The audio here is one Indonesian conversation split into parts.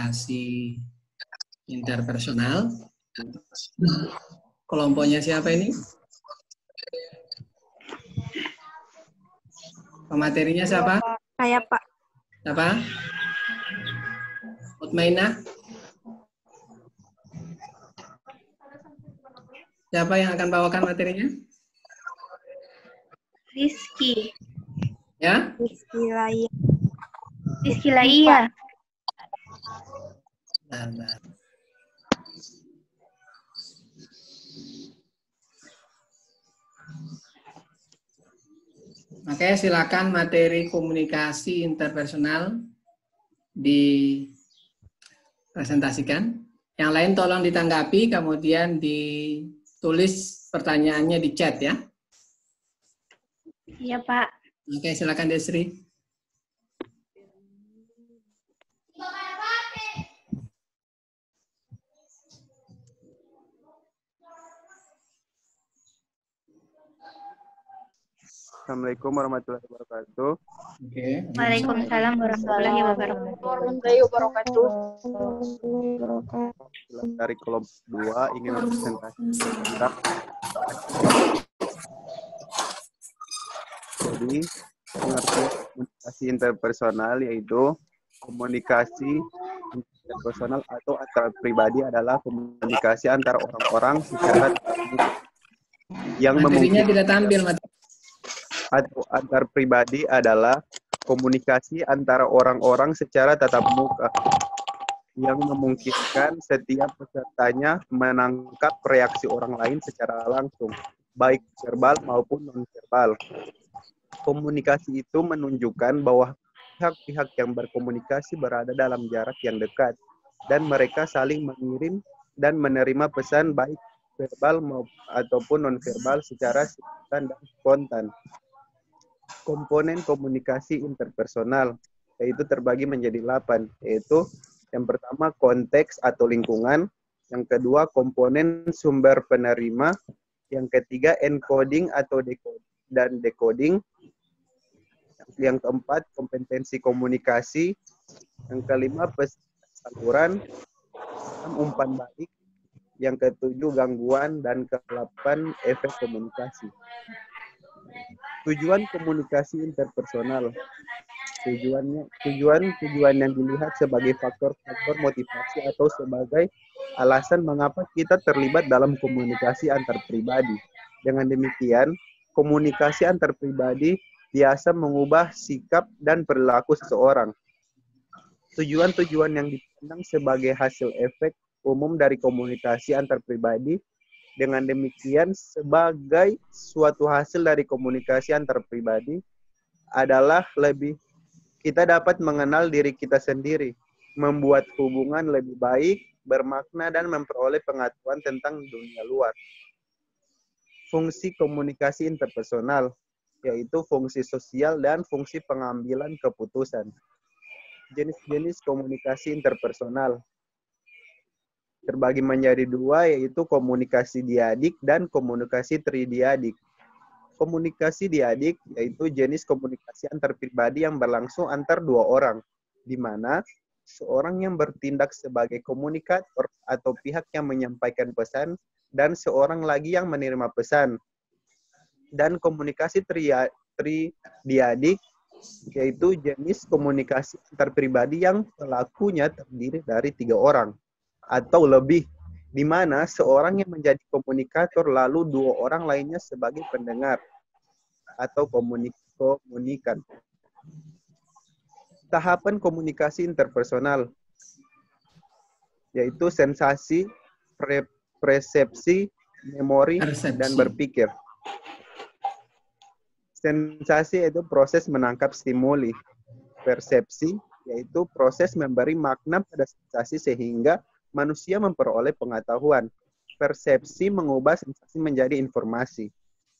komunikasi interpersonal. Kelompoknya siapa ini? Pematerinya siapa? Saya, Pak. Siapa? Mutmainah? Siapa yang akan bawakan materinya? Rizky. Ya? Rizky Laia. Rizky Laia. Nah. Oke, silakan materi komunikasi interpersonal dipresentasikan. Yang lain tolong ditanggapi, kemudian ditulis pertanyaannya di chat ya. Iya, Pak. Oke, silakan Desri. Assalamualaikum warahmatullahi wabarakatuh. Oke. Waalaikumsalam warahmatullahi wabarakatuh. Dari kelompok 2 ingin presentasi tentang jadi pengertian komunikasi interpersonal yaitu komunikasi interpersonal atau antar pribadi adalah komunikasi antara orang-orang secara yang materinya memungkinkan tidak tampil. atau antar pribadi adalah komunikasi antara orang-orang secara tatap muka yang memungkinkan setiap pesertanya menangkap reaksi orang lain secara langsung, baik verbal maupun non-verbal. Komunikasi itu menunjukkan bahwa pihak-pihak yang berkomunikasi berada dalam jarak yang dekat dan mereka saling mengirim dan menerima pesan baik verbal ataupun non-verbal secara simultan dan spontan. Komponen komunikasi interpersonal yaitu terbagi menjadi 8, yaitu yang pertama konteks atau lingkungan, yang kedua komponen sumber penerima, yang ketiga encoding atau decoding, yang keempat kompetensi komunikasi, yang kelima saluran, umpan balik, yang ketujuh gangguan, dan ke-8 efek komunikasi. Tujuan komunikasi interpersonal. Tujuan yang dilihat sebagai faktor-faktor motivasi atau sebagai alasan mengapa kita terlibat dalam komunikasi antar pribadi. Dengan demikian, komunikasi antar pribadi biasa mengubah sikap dan perilaku seseorang. Tujuan-tujuan yang dipandang sebagai hasil efek umum dari komunikasi antar pribadi. Dengan demikian, sebagai suatu hasil dari komunikasi antar pribadi adalah kita dapat mengenal diri kita sendiri, membuat hubungan lebih baik, bermakna, dan memperoleh pengetahuan tentang dunia luar. Fungsi komunikasi interpersonal, yaitu fungsi sosial dan fungsi pengambilan keputusan. Jenis-jenis komunikasi interpersonal terbagi menjadi 2, yaitu komunikasi diadik dan komunikasi tridiadik. Komunikasi diadik yaitu jenis komunikasi antar pribadi yang berlangsung antar 2 orang, di mana seorang yang bertindak sebagai komunikator atau pihak yang menyampaikan pesan dan seorang lagi yang menerima pesan. Dan komunikasi tridiadik yaitu jenis komunikasi antar pribadi yang pelakunya terdiri dari 3 orang atau lebih, di mana seorang yang menjadi komunikator lalu 2 orang lainnya sebagai pendengar atau komunikan. Tahapan komunikasi interpersonal yaitu sensasi, persepsi, memori, dan berpikir. Sensasi itu proses menangkap stimuli. Persepsi yaitu proses memberi makna pada sensasi sehingga manusia memperoleh pengetahuan. Persepsi mengubah sensasi menjadi informasi.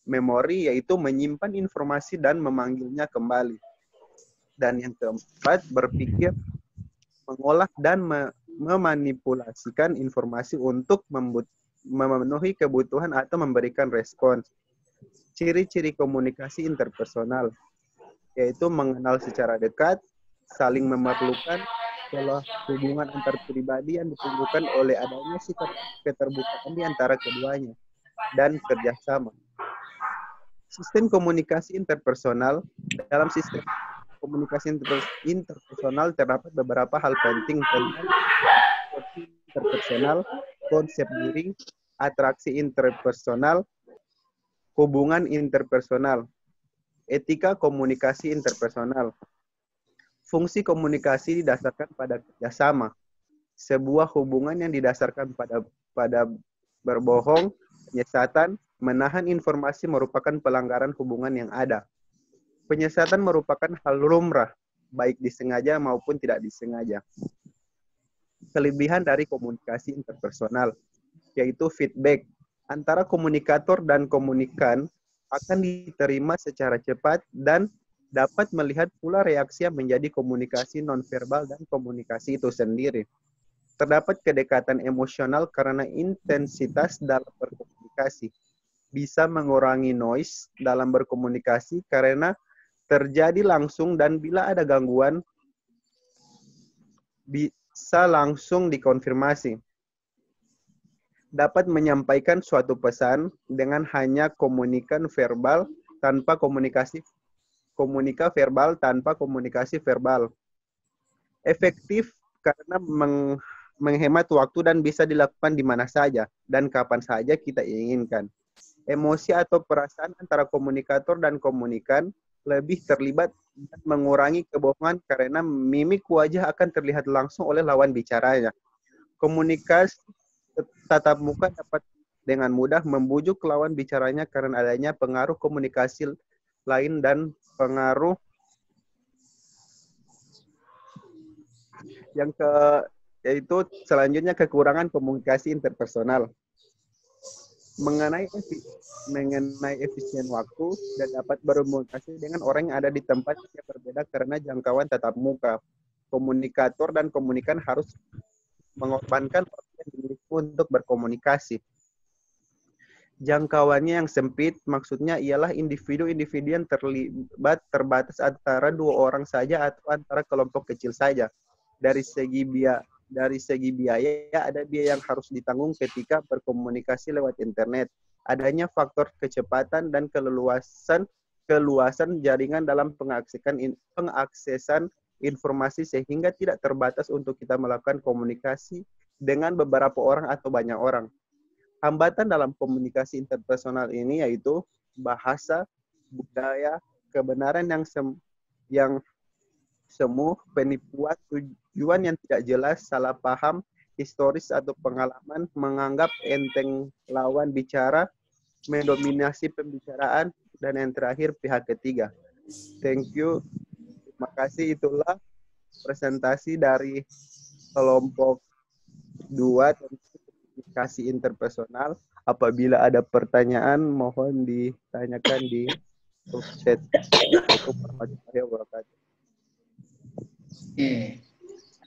Memori yaitu menyimpan informasi dan memanggilnya kembali. Dan yang keempat, berpikir, mengolah dan memanipulasikan informasi untuk memenuhi kebutuhan atau memberikan respons. Ciri-ciri komunikasi interpersonal yaitu mengenal secara dekat, saling memerlukan, pola hubungan antar pribadi yang ditunjukkan oleh adanya sikap keterbukaan di antara keduanya dan kerjasama. Sistem komunikasi interpersonal. Dalam sistem komunikasi interpersonal terdapat beberapa hal penting tentang interpersonal, konsep diri, atraksi interpersonal, hubungan interpersonal, etika komunikasi interpersonal. Fungsi komunikasi didasarkan pada kerjasama. Sebuah hubungan yang didasarkan pada berbohong, penyesatan, menahan informasi merupakan pelanggaran hubungan yang ada. Penyesatan merupakan hal lumrah, baik disengaja maupun tidak disengaja. Kelebihan dari komunikasi interpersonal, yaitu feedback antara komunikator dan komunikan akan diterima secara cepat dan dapat melihat pula reaksi yang menjadi komunikasi nonverbal dan komunikasi itu sendiri. Terdapat kedekatan emosional karena intensitas dalam berkomunikasi. Bisa mengurangi noise dalam berkomunikasi karena terjadi langsung dan bila ada gangguan bisa langsung dikonfirmasi. Dapat menyampaikan suatu pesan dengan hanya komunika verbal tanpa komunikasi verbal. Efektif karena menghemat waktu dan bisa dilakukan di mana saja dan kapan saja kita inginkan. Emosi atau perasaan antara komunikator dan komunikan lebih terlibat dan mengurangi kebohongan karena mimik wajah akan terlihat langsung oleh lawan bicaranya. Komunikasi tatap muka dapat dengan mudah membujuk lawan bicaranya karena adanya pengaruh komunikasi lain dan pengaruh yaitu selanjutnya kekurangan komunikasi interpersonal. Mengenai efisien waktu dan dapat berkomunikasi dengan orang yang ada di tempat yang berbeda karena jangkauan tatap muka. Komunikator dan komunikan harus mengorbankan waktu yang dimiliki untuk berkomunikasi. Jangkauannya yang sempit, maksudnya ialah individu-individu yang terbatas antara 2 orang saja atau antara kelompok kecil saja. Dari segi biaya, ada biaya yang harus ditanggung ketika berkomunikasi lewat internet. Adanya faktor kecepatan dan keluasan jaringan dalam pengaksesan informasi sehingga tidak terbatas untuk kita melakukan komunikasi dengan beberapa orang atau banyak orang. Hambatan dalam komunikasi interpersonal ini yaitu bahasa, budaya, kebenaran yang semu, penipuan, tujuan yang tidak jelas, salah paham, historis atau pengalaman, menganggap enteng lawan bicara, mendominasi pembicaraan, dan yang terakhir pihak ketiga. Thank you. Terima kasih, itulah presentasi dari kelompok 2 tentang komunikasi interpersonal. Apabila ada pertanyaan, mohon ditanyakan di chat. Assalamualaikum warahmatullahi wabarakatuh. Oke.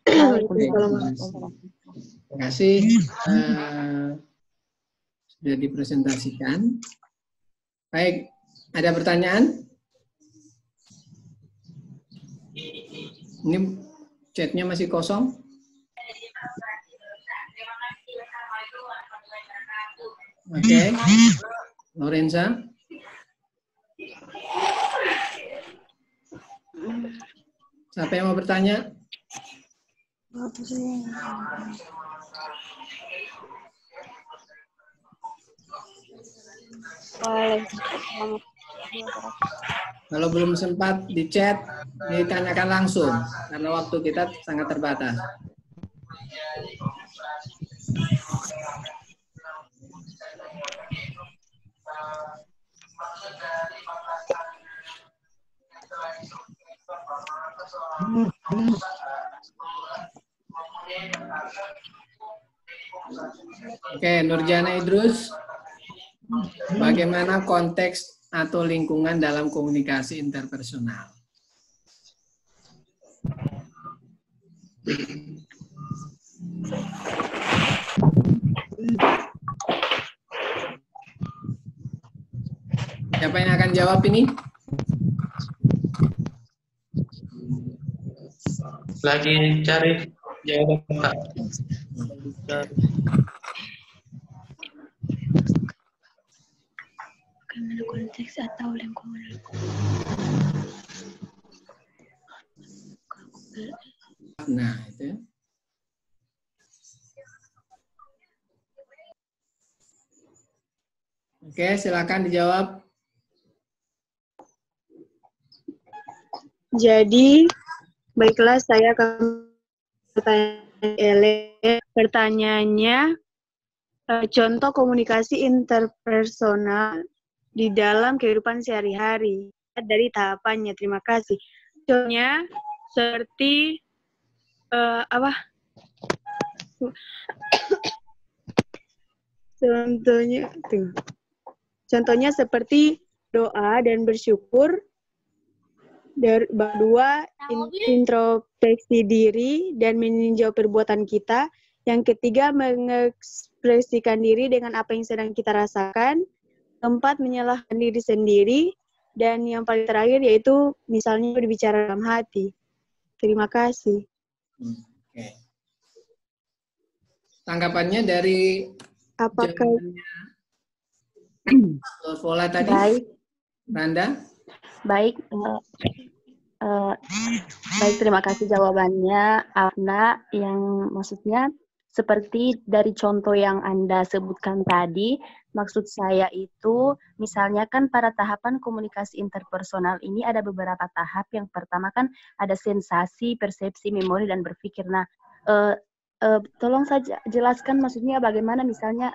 Terima kasih. Sudah dipresentasikan. Baik, ada pertanyaan? Ini chatnya masih kosong. Oke, Lorenza. Siapa yang mau bertanya? Kalau belum sempat di chat, ditanyakan langsung karena waktu kita sangat terbatas. Oke, Nurjana Idrus, bagaimana konteks atau lingkungan dalam komunikasi interpersonal? Siapa yang akan jawab ini? Lagi cari jawaban Kak. Bagaimana konteks atau lingkungan? Nah, itu. Oke, silakan dijawab. Jadi, baiklah saya akan bertanya. Pertanyaannya, contoh komunikasi interpersonal di dalam kehidupan sehari-hari dari tahapannya. Terima kasih. Contohnya seperti apa? Contohnya seperti doa dan bersyukur. Kedua, introspeksi diri dan meninjau perbuatan kita. Yang ketiga, mengekspresikan diri dengan apa yang sedang kita rasakan. Keempat, menyalahkan diri sendiri. Dan yang paling terakhir yaitu misalnya berbicara dalam hati. Terima kasih. Oke. Tanggapannya dari Apakah Vola tadi? Baik, Randa? baik, baik. Terima kasih jawabannya, Afna. Yang maksudnya seperti dari contoh yang Anda sebutkan tadi, maksud saya itu, misalnya kan pada tahapan komunikasi interpersonal ini ada beberapa tahap. Yang pertama kan ada sensasi, persepsi, memori, dan berpikir. Nah, tolong saja jelaskan maksudnya bagaimana misalnya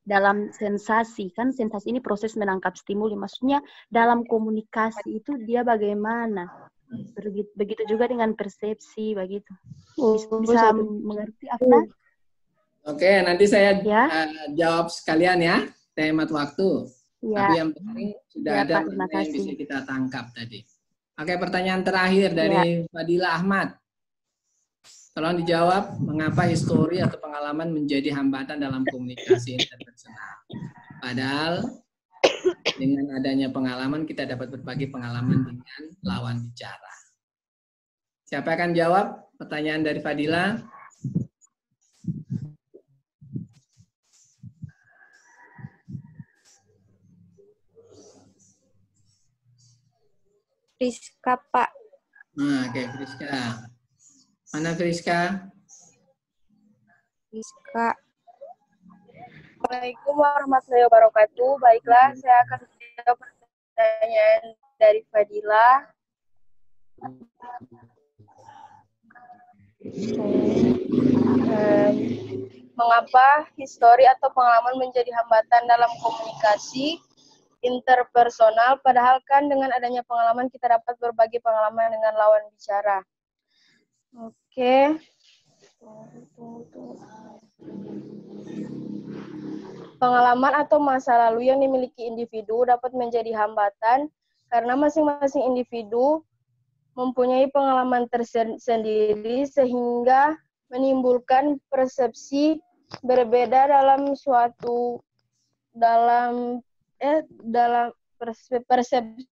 dalam sensasi, kan sensasi ini proses menangkap stimuli, maksudnya dalam komunikasi itu dia bagaimana? Begitu juga dengan persepsi, begitu. Bisa mengerti apa? Oke, nanti saya Ya. Jawab sekalian ya, hemat waktu. Ya. Tapi yang penting sudah Ya, ada Pak, terima yang bisa kasih. kita tangkap tadi. Oke, pertanyaan terakhir dari Fadila Ahmad. Tolong dijawab, mengapa histori atau pengalaman menjadi hambatan dalam komunikasi interpersonal? Padahal dengan adanya pengalaman, kita dapat berbagi pengalaman dengan lawan bicara. Siapa akan jawab pertanyaan dari Fadila? Friska, Pak. Nah, oke, Friska. Mana Friska? Friska. Assalamualaikum warahmatullahi wabarakatuh. Baiklah, saya akan menjawab pertanyaan dari Fadila. Mengapa histori atau pengalaman menjadi hambatan dalam komunikasi interpersonal, padahal kan dengan adanya pengalaman kita dapat berbagi pengalaman dengan lawan bicara. Oke. Pengalaman atau masa lalu yang dimiliki individu dapat menjadi hambatan karena masing-masing individu mempunyai pengalaman tersendiri sehingga menimbulkan persepsi berbeda dalam persepsi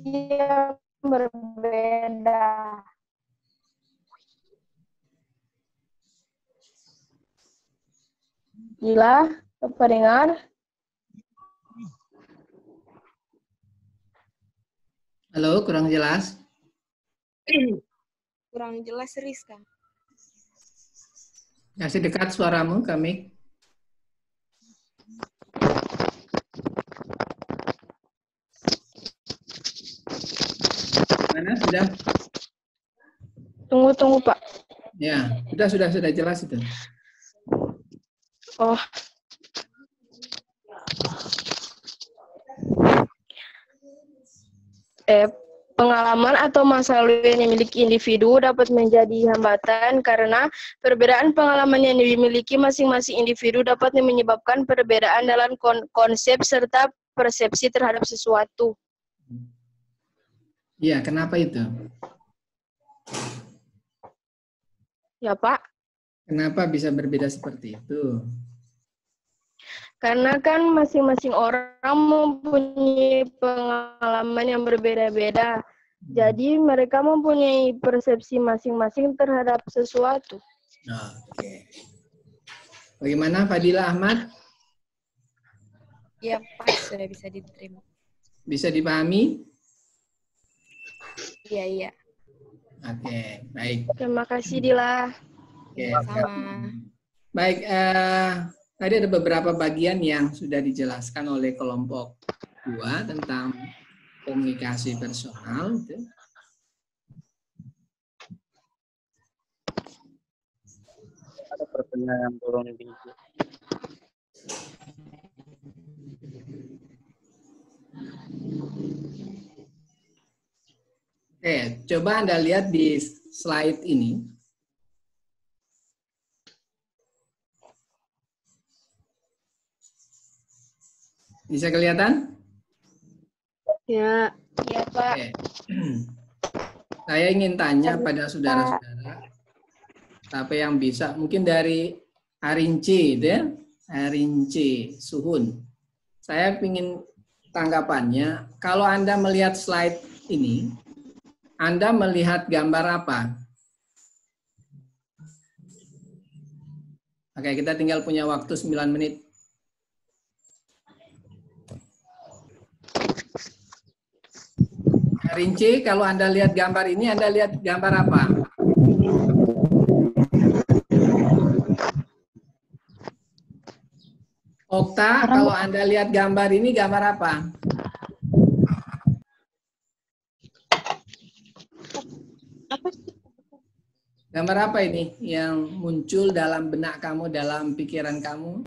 yang berbeda. Gila, pendengar? Halo, kurang jelas? Kurang jelas, Rizka. Kasih dekat suaramu, kami. Mana sudah? Tunggu, Pak. Ya, sudah jelas itu. Oh. Pengalaman atau masa lalu yang dimiliki individu dapat menjadi hambatan karena perbedaan pengalaman yang dimiliki masing-masing individu dapat menyebabkan perbedaan dalam konsep serta persepsi terhadap sesuatu. Iya, kenapa itu? Ya, Pak. Kenapa bisa berbeda seperti itu? Karena kan masing-masing orang mempunyai pengalaman yang berbeda-beda. Jadi mereka mempunyai persepsi masing-masing terhadap sesuatu. Oke. Bagaimana Fadila Ahmad? Ya, Pak, sudah bisa diterima. Bisa dipahami? Iya, iya. Oke, baik. Terima kasih, Dila. Oke. Sama. Baik, tadi ada beberapa bagian yang sudah dijelaskan oleh kelompok 2 tentang komunikasi personal. Ada pertanyaan yang belum di Oke, coba Anda lihat di slide ini. Bisa kelihatan? Ya. Iya, Pak. Oke. Saya ingin tanya pada saudara-saudara, siapa yang bisa, mungkin dari Arinci, gitu ya? Arinci, Suhun. Saya ingin tanggapannya, kalau Anda melihat slide ini, Anda melihat gambar apa? Oke, kita tinggal punya waktu 9 menit. Rinci, kalau Anda lihat gambar ini, Anda lihat gambar apa? Okta, kalau Anda lihat gambar ini, gambar apa? Gambar apa ini yang muncul dalam benak kamu, dalam pikiran kamu?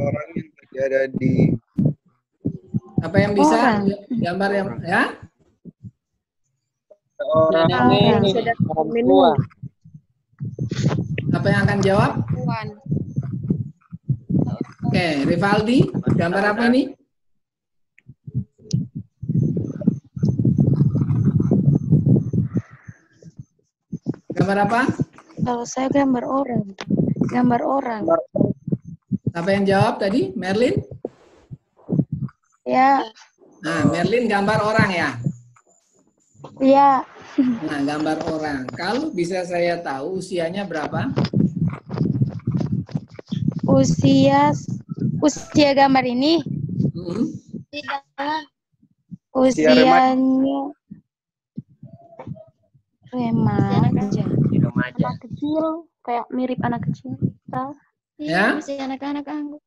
orang yang berada di Apa yang bisa gambar yang ya? orang Yang ini sedang orang minum. tua. Apa yang akan jawab? Puan. Oke, Rivaldi, gambar apa ini? Gambar apa? Kalau saya gambar orang. Gambar orang. Apa yang jawab tadi? Merlin? Ya. Nah, Merlin gambar orang ya? Ya. Nah, gambar orang. Kalau bisa saya tahu usianya berapa? Usia gambar ini. Usianya remaja. Anak kecil, kayak mirip anak kecil. Ya? Masih anak-anak anggur.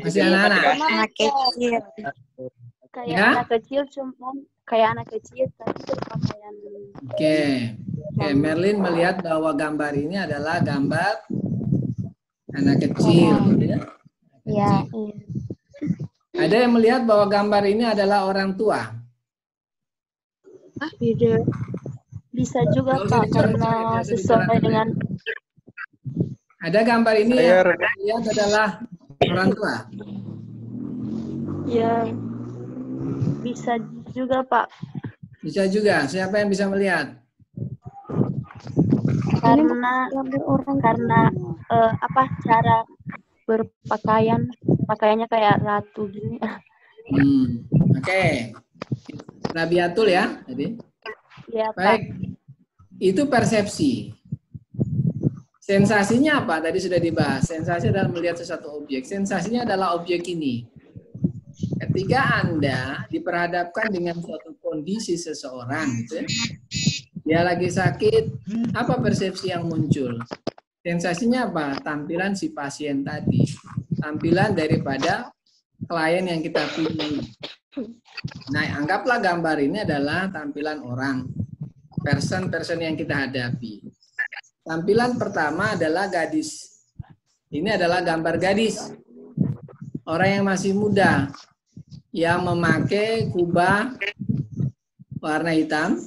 Masih anak-anak. Anak kecil. Kayak Ya? anak kecil, cuman kayak anak kecil tapi berpakaian. Oke. Oke, Merlin melihat bahwa gambar ini adalah gambar anak kecil. Ya? Ya, Kecil. Ada yang melihat bahwa gambar ini adalah orang tua? Beda. Bisa juga Nggak usah Pak, dicoret-coret, karena biasa sesuai dicoret. dengan Ada gambar ini Saya yang lihat adalah orang tua? ya bisa juga Pak, Bisa juga. Siapa yang bisa melihat? karena apa cara berpakaian, pakaiannya kayak ratu gini. Oke. Rabiatul ya tadi. Ya Pak. Baik. Itu persepsi. Sensasinya apa? Tadi sudah dibahas. Sensasi adalah melihat sesuatu objek. Sensasinya adalah objek ini. Ketika Anda diperhadapkan dengan suatu kondisi seseorang, gitu ya, dia lagi sakit, apa persepsi yang muncul? Sensasinya apa? Tampilan si pasien tadi. Tampilan daripada klien yang kita pilih. Nah, anggaplah gambar ini adalah tampilan orang. Person yang kita hadapi. Tampilan pertama adalah gadis. Ini adalah gambar gadis. Orang yang masih muda. Yang memakai kubah warna hitam.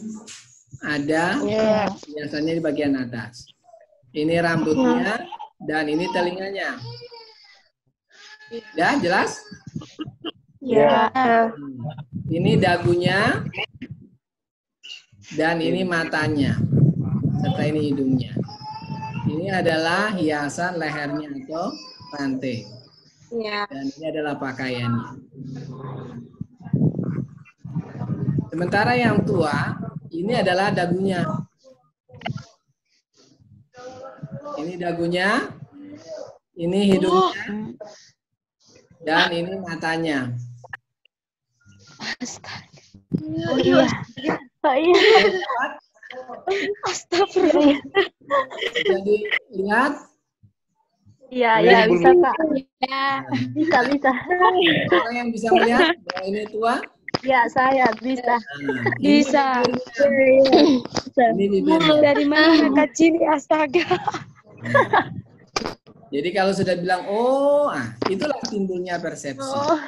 Ada biasanya di bagian atas. Ini rambutnya dan ini telinganya. Ya, jelas? Ya. Ini dagunya dan ini matanya serta ini hidungnya. Ini adalah hiasan lehernya atau rantai. Ya. Dan ini adalah pakaiannya. Sementara yang tua, ini adalah dagunya. Ini dagunya, ini hidungnya, dan ini matanya. Oh iya. Pak, iya. Astagfirullah. Jadi lihat, Iya, iya, bisa, Pak. Bisa, bisa. orang yang bisa melihat bahwa ini tua. Ya, saya bisa. Nah, Bisa. ini bibirnya. Dari mana Kak Cili? Astaga. Jadi kalau sudah bilang, oh, itulah timbulnya persepsi. Oh.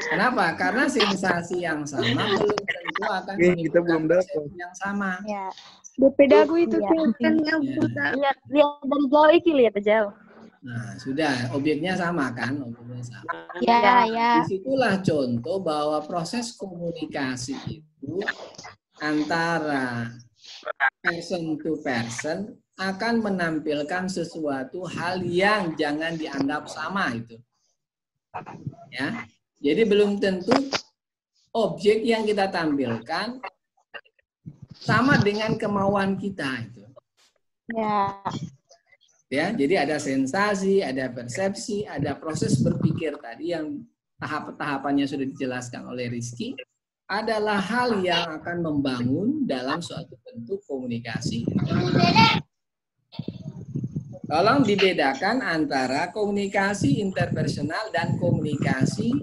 Kenapa? Karena sensasi yang sama belum tentu akan Kita belum dapat. persepsi yang sama. Ya. DP dagu itu Iya. tuh kan yang buta. Lihat dari jauh iki lihat jauh. Nah, sudah, objeknya sama kan? Objeknya sama. Ya, ya. Disitulah contoh bahwa proses komunikasi itu antara person to person akan menampilkan sesuatu hal yang jangan dianggap sama itu. Ya. Jadi belum tentu objek yang kita tampilkan sama dengan kemauan kita itu. Ya. Ya, jadi ada sensasi, ada persepsi, ada proses berpikir tadi yang tahap-tahapannya sudah dijelaskan oleh Rizky, adalah hal yang akan membangun dalam suatu bentuk komunikasi. Tolong dibedakan antara komunikasi interpersonal dan komunikasi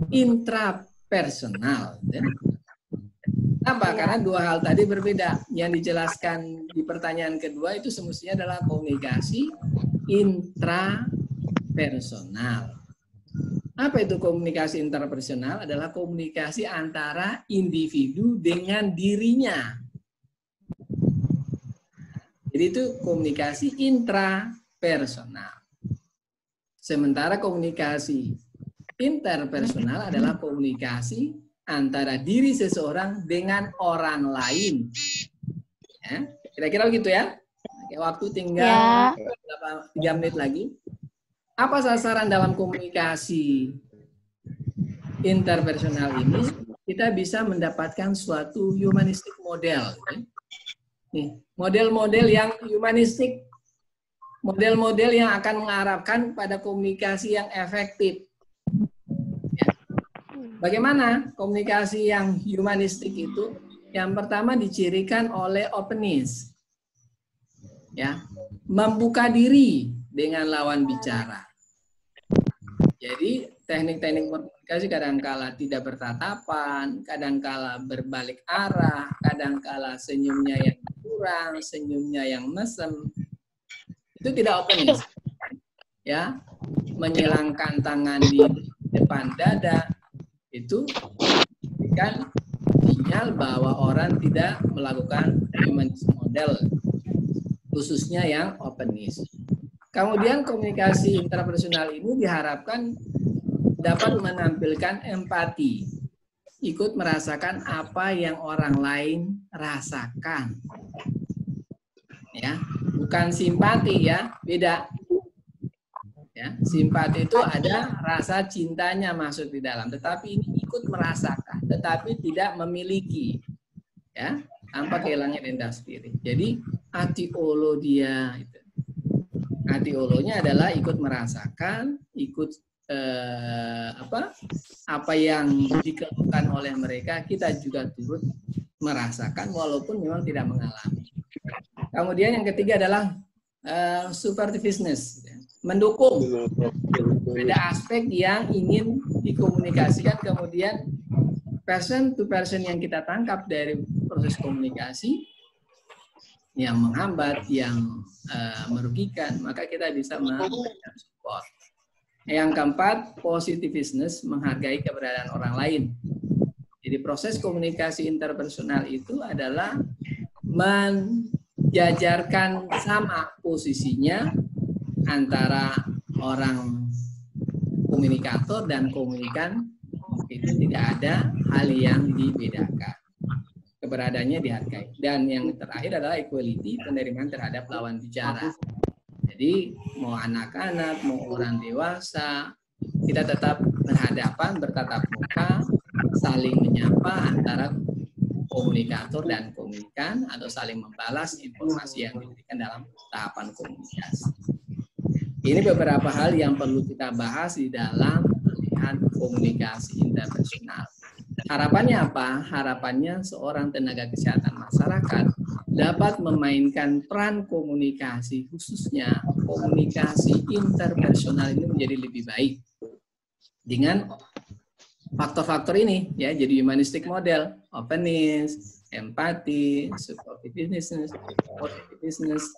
intrapersonal. Kenapa? Karena dua hal tadi berbeda. Yang dijelaskan di pertanyaan kedua itu semestinya adalah komunikasi intrapersonal. Apa itu komunikasi intrapersonal? Adalah komunikasi antara individu dengan dirinya. Jadi itu komunikasi intrapersonal. Sementara komunikasi interpersonal adalah komunikasi antara diri seseorang dengan orang lain. Ya, kira-kira begitu ya. Oke, waktu tinggal 3 menit lagi. Apa sasaran dalam komunikasi interpersonal ini? Kita bisa mendapatkan suatu humanistic model. Nih, model-model yang humanistik, model-model yang akan mengarahkan pada komunikasi yang efektif. Bagaimana komunikasi yang humanistik itu? Yang pertama dicirikan oleh openness. Ya, membuka diri dengan lawan bicara. Jadi teknik-teknik berkomunikasi kadangkala tidak bertatapan, kadangkala berbalik arah, kadangkala senyumnya yang kurang, senyumnya yang mesem. Itu tidak openness. Ya, menyilangkan tangan di depan dada. Itu kan sinyal bahwa orang tidak melakukan humanistic model, khususnya yang openness. Kemudian komunikasi intrapersonal ini diharapkan dapat menampilkan empati, ikut merasakan apa yang orang lain rasakan. Ya, bukan simpati ya, beda. Ya, simpati itu ada rasa cintanya masuk di dalam, tetapi ini ikut merasakan, tetapi tidak memiliki, ya, tanpa kehilangan identitas diri. Jadi atiolo dia, itu. Atiolonya adalah ikut merasakan, ikut apa yang dikeluhkan oleh mereka, kita juga turut merasakan walaupun memang tidak mengalami. Kemudian yang ketiga adalah supportiveness. Mendukung. Ada aspek yang ingin dikomunikasikan, kemudian person to person yang kita tangkap dari proses komunikasi yang menghambat, yang merugikan, maka kita bisa memberikan support. Yang keempat, positiveness, menghargai keberadaan orang lain. Jadi proses komunikasi interpersonal itu adalah menjajarkan sama posisinya antara orang komunikator dan komunikan, itu tidak ada hal yang dibedakan. Keberadaannya dihargai. Dan yang terakhir adalah equality, penerimaan terhadap lawan bicara. Jadi mau anak-anak, mau orang dewasa, kita tetap berhadapan, bertatap muka, saling menyapa antara komunikator dan komunikan atau saling membalas informasi yang diberikan dalam tahapan komunikasi. Ini beberapa hal yang perlu kita bahas di dalam pelatihan komunikasi interpersonal. Harapannya apa? Harapannya seorang tenaga kesehatan masyarakat dapat memainkan peran komunikasi, khususnya komunikasi interpersonal ini menjadi lebih baik dengan faktor-faktor ini, ya. Jadi humanistic model, openness, empati, supportiveness,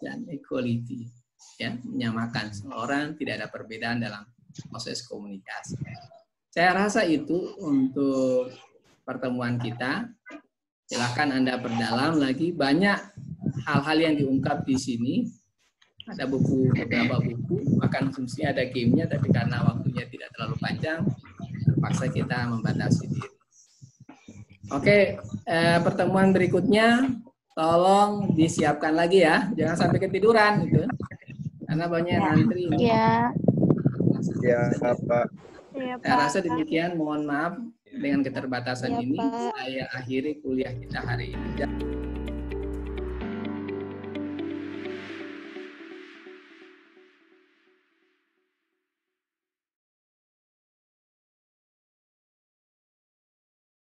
dan equality, ya, menyamakan seorang, tidak ada perbedaan dalam proses komunikasi. Saya rasa itu untuk pertemuan kita. Silahkan Anda perdalam lagi, banyak hal-hal yang diungkap di sini. Ada beberapa buku, bahkan fungsinya ada gamenya, tapi karena waktunya tidak terlalu panjang, terpaksa kita membatasi diri. Oke, pertemuan berikutnya tolong disiapkan lagi ya, jangan sampai ketiduran gitu, karena banyak antri. Ya. Ya, Pak. Saya rasa demikian, mohon maaf dengan keterbatasan Ya, ini. Pak. Saya akhiri kuliah kita hari ini.